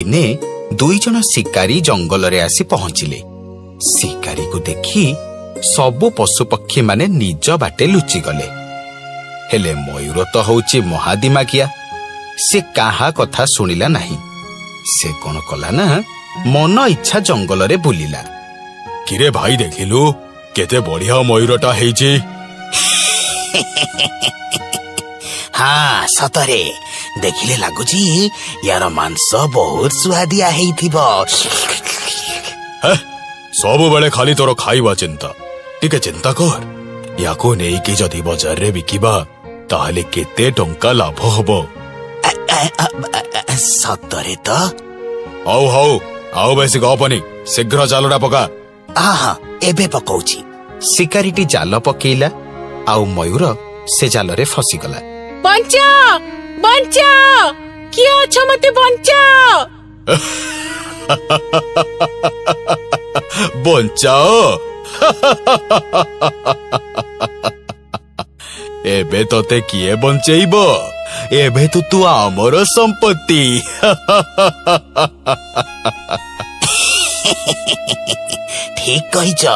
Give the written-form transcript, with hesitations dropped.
दिने दुई जन शिकारी जंगल रे आसी पहुंचिले। शिकारी को देखी सबु पशुपक्षी माने निज बाटे लुचि गले। हेले मयूर तो होउची महादिमाकिया, से काहा कथा सुनिला नहीं। से कौन कला ना मन इच्छा जंगल रे बुलिला। किरे भाई देखिलु केते बढ़िया मयूरटा हेइची। हाँ सतरे देखिले लागुची यार मांस बहुत सुआदिया हेइथिबो। सब बेले खाली तोर खाइबा चिंता, टिके चिंता कर। याको नेइकी जदि बाजार रे बिकिबा ताहले केते टंका लाभ हबो। सतरे तो हाउ हाउ आउ बेसी गपनी, शीघ्र जालटा पका। हाँ एबे पकाउची। शिकारीटी जाल पकेइला आउ मयूर से जाल रे फसीगला। बंचा बंचा किए अछ मते बंचा। बंचाओ। एबे तोते किए बंचेइबो, एबे तो तू आमर संपत्ति। ठीक कहिछ।